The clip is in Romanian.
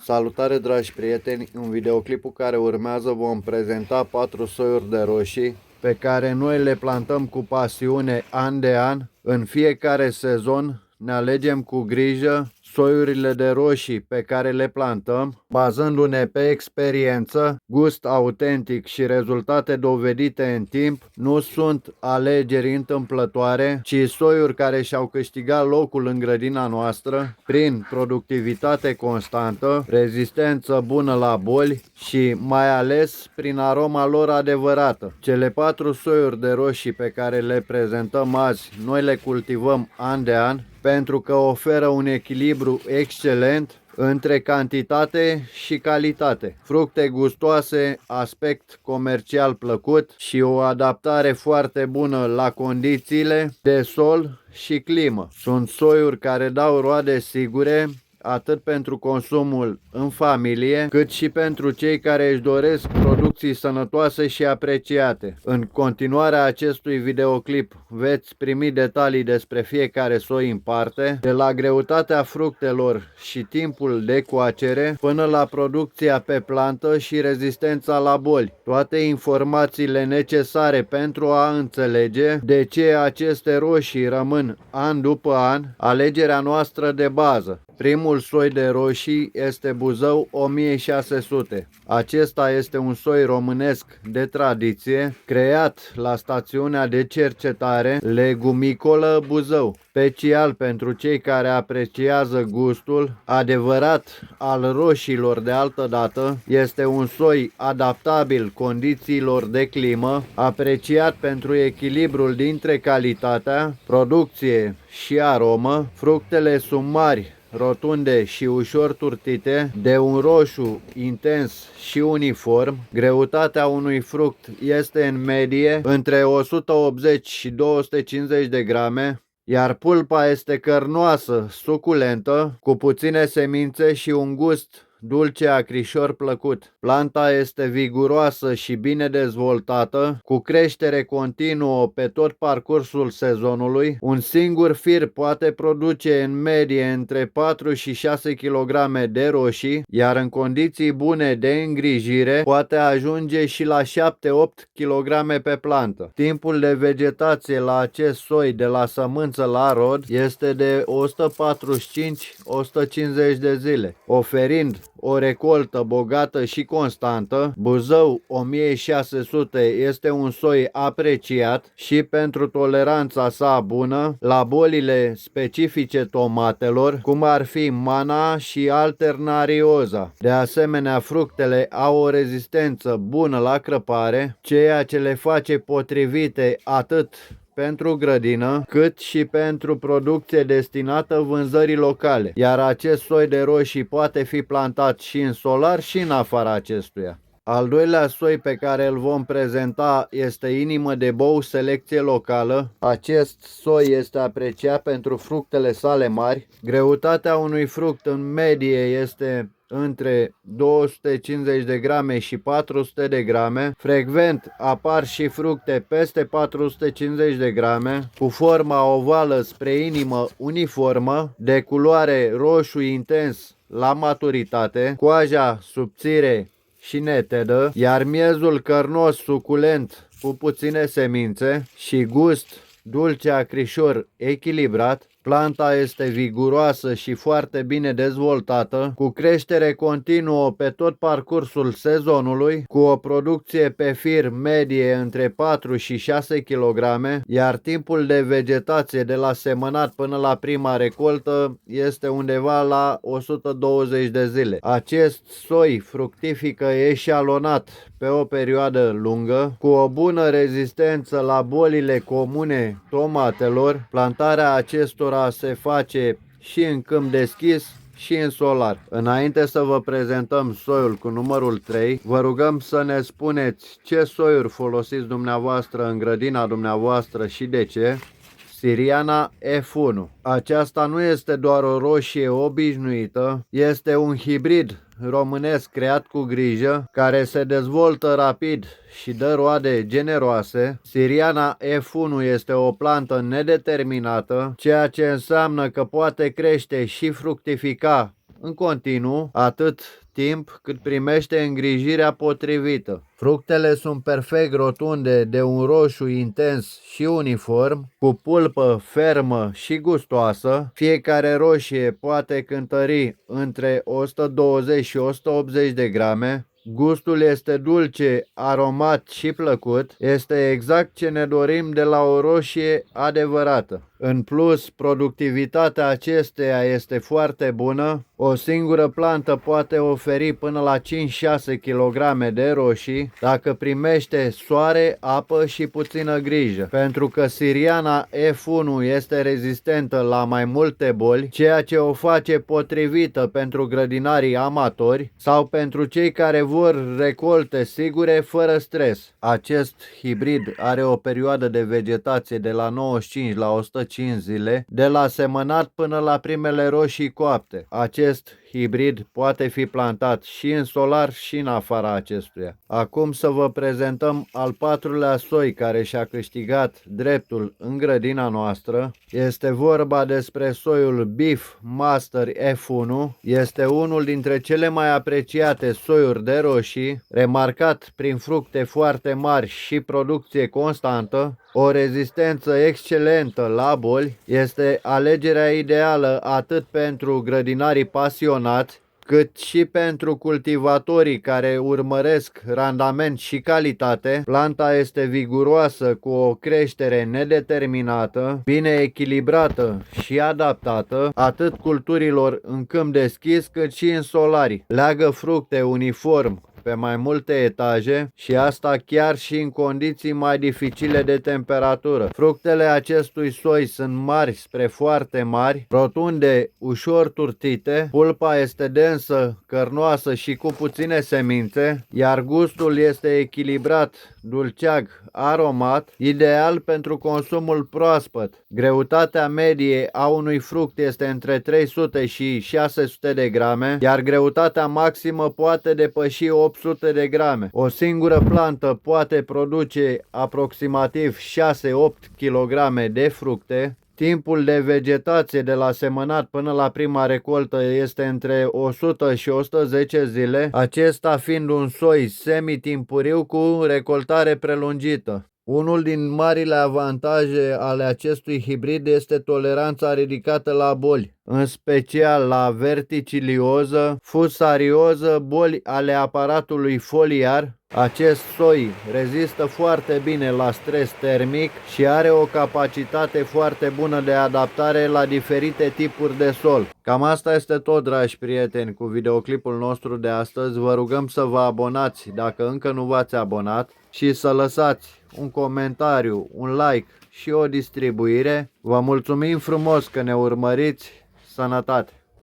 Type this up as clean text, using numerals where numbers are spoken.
Salutare dragi prieteni, în videoclipul care urmează vom prezenta 4 soiuri de roșii pe care noi le plantăm cu pasiune an de an. În fiecare sezon ne alegem cu grijă soiurile de roșii pe care le plantăm, bazându-ne pe experiență, gust autentic și rezultate dovedite în timp. Nu sunt alegeri întâmplătoare, ci soiuri care și-au câștigat locul în grădina noastră prin productivitate constantă, rezistență bună la boli și mai ales prin aroma lor adevărată. Cele 4 soiuri de roșii pe care le prezentăm azi, noi le cultivăm an de an pentru că oferă un echilibru excelent între cantitate și calitate, fructe gustoase, aspect comercial plăcut și o adaptare foarte bună la condițiile de sol și climă. Sunt soiuri care dau roade sigure, atât pentru consumul în familie, cât și pentru cei care își doresc producții sănătoase și apreciate. În continuarea acestui videoclip veți primi detalii despre fiecare soi în parte, de la greutatea fructelor și timpul de coacere, până la producția pe plantă și rezistența la boli. Toate informațiile necesare pentru a înțelege de ce aceste roșii rămân an după an alegerea noastră de bază. Primul soi de roșii este Buzău 1600. Acesta este un soi românesc de tradiție, creat la stațiunea de cercetare legumicolă Buzău, special pentru cei care apreciază gustul adevărat al roșiilor de altă dată. Este un soi adaptabil condițiilor de climă, apreciat pentru echilibrul dintre calitatea, producție și aromă. Fructele sunt mari, rotunde și ușor turtite, de un roșu intens și uniform. Greutatea unui fruct este în medie între 180 și 250 de grame, iar pulpa este cărnoasă, suculentă, cu puține semințe și un gust dulce, acrișor, plăcut. Planta este viguroasă și bine dezvoltată, cu creștere continuă pe tot parcursul sezonului. Un singur fir poate produce în medie între 4 și 6 kg de roșii, iar în condiții bune de îngrijire poate ajunge și la 7-8 kg pe plantă. Timpul de vegetație la acest soi de la sămânță la rod este de 145-150 de zile, oferind o recoltă bogată și constantă. Buzău 1600 este un soi apreciat și pentru toleranța sa bună la bolile specifice tomatelor, cum ar fi mana și alternarioza. De asemenea, fructele au o rezistență bună la crăpare, ceea ce le face potrivite atât pentru grădină, cât și pentru producție destinată vânzării locale, iar acest soi de roșii poate fi plantat și în solar și în afara acestuia. Al doilea soi pe care îl vom prezenta este Inimă de Bou, selecție locală. Acest soi este apreciat pentru fructele sale mari. Greutatea unui fruct în medie este între 250 de grame și 400 de grame. Frecvent apar și fructe peste 450 de grame, cu forma ovală spre inimă uniformă, de culoare roșu intens la maturitate, coaja subțire și netedă, iar miezul cărnos suculent cu puține semințe și gust dulce, acrișor, echilibrat. Planta este viguroasă și foarte bine dezvoltată, cu creștere continuă pe tot parcursul sezonului, cu o producție pe fir medie între 4 și 6 kg, iar timpul de vegetație de la semănat până la prima recoltă este undeva la 120 de zile. Acest soi fructifică eșalonat pe o perioadă lungă, cu o bună rezistență la bolile comune tomatelor. Plantarea acestora se face și în câmp deschis și în solar. Înainte să vă prezentăm soiul cu numărul 3, vă rugăm să ne spuneți ce soiuri folosiți dumneavoastră în grădina dumneavoastră și de ce. Siriana F1. Aceasta nu este doar o roșie obișnuită, este un hibrid românesc creat cu grijă, care se dezvoltă rapid și dă roade generoase. Siriana F1 este o plantă nedeterminată, ceea ce înseamnă că poate crește și fructifica în continuu atât timp cât primește îngrijirea potrivită. Fructele sunt perfect rotunde, de un roșu intens și uniform, cu pulpă fermă și gustoasă. Fiecare roșie poate cântări între 120 și 180 de grame. Gustul este dulce, aromat și plăcut. Este exact ce ne dorim de la o roșie adevărată. În plus, productivitatea acesteia este foarte bună. O singură plantă poate oferi până la 5-6 kg de roșii dacă primește soare, apă și puțină grijă. Pentru că Siriana F1 este rezistentă la mai multe boli, ceea ce o face potrivită pentru grădinarii amatori sau pentru cei care vor recolte sigure fără stres. Acest hibrid are o perioadă de vegetație de la 95 la 105 zile, de la semănat până la primele roșii coapte. Acest hibrid poate fi plantat și în solar și în afara acestuia. Acum să vă prezentăm al patrulea soi care și-a câștigat dreptul în grădina noastră. Este vorba despre soiul Beef Master F1. Este unul dintre cele mai apreciate soiuri de roșii, remarcat prin fructe foarte mari și producție constantă. O rezistență excelentă la boli, este alegerea ideală atât pentru grădinarii pasionați, cât și pentru cultivatorii care urmăresc randament și calitate. Planta este viguroasă, cu o creștere nedeterminată, bine echilibrată și adaptată atât culturilor în câmp deschis cât și în solari. Leagă fructe uniform pe mai multe etaje și asta chiar și în condiții mai dificile de temperatură. Fructele acestui soi sunt mari spre foarte mari, rotunde, ușor turtite, pulpa este densă, cărnoasă și cu puține semințe, iar gustul este echilibrat, dulceag, aromat, ideal pentru consumul proaspăt. Greutatea medie a unui fruct este între 300 și 600 de grame, iar greutatea maximă poate depăși 800 de grame. O singură plantă poate produce aproximativ 6-8 kg de fructe. Timpul de vegetație de la semănat până la prima recoltă este între 100 și 110 zile, acesta fiind un soi semitimpuriu cu recoltare prelungită. Unul din marile avantaje ale acestui hibrid este toleranța ridicată la boli, în special la verticilioză, fusarioză, boli ale aparatului foliar. Acest soi rezistă foarte bine la stres termic și are o capacitate foarte bună de adaptare la diferite tipuri de sol. Cam asta este tot, dragi prieteni, cu videoclipul nostru de astăzi. Vă rugăm să vă abonați dacă încă nu v-ați abonat și să lăsați un comentariu, un like și o distribuire. Vă mulțumim frumos că ne urmăriți. Sănătate!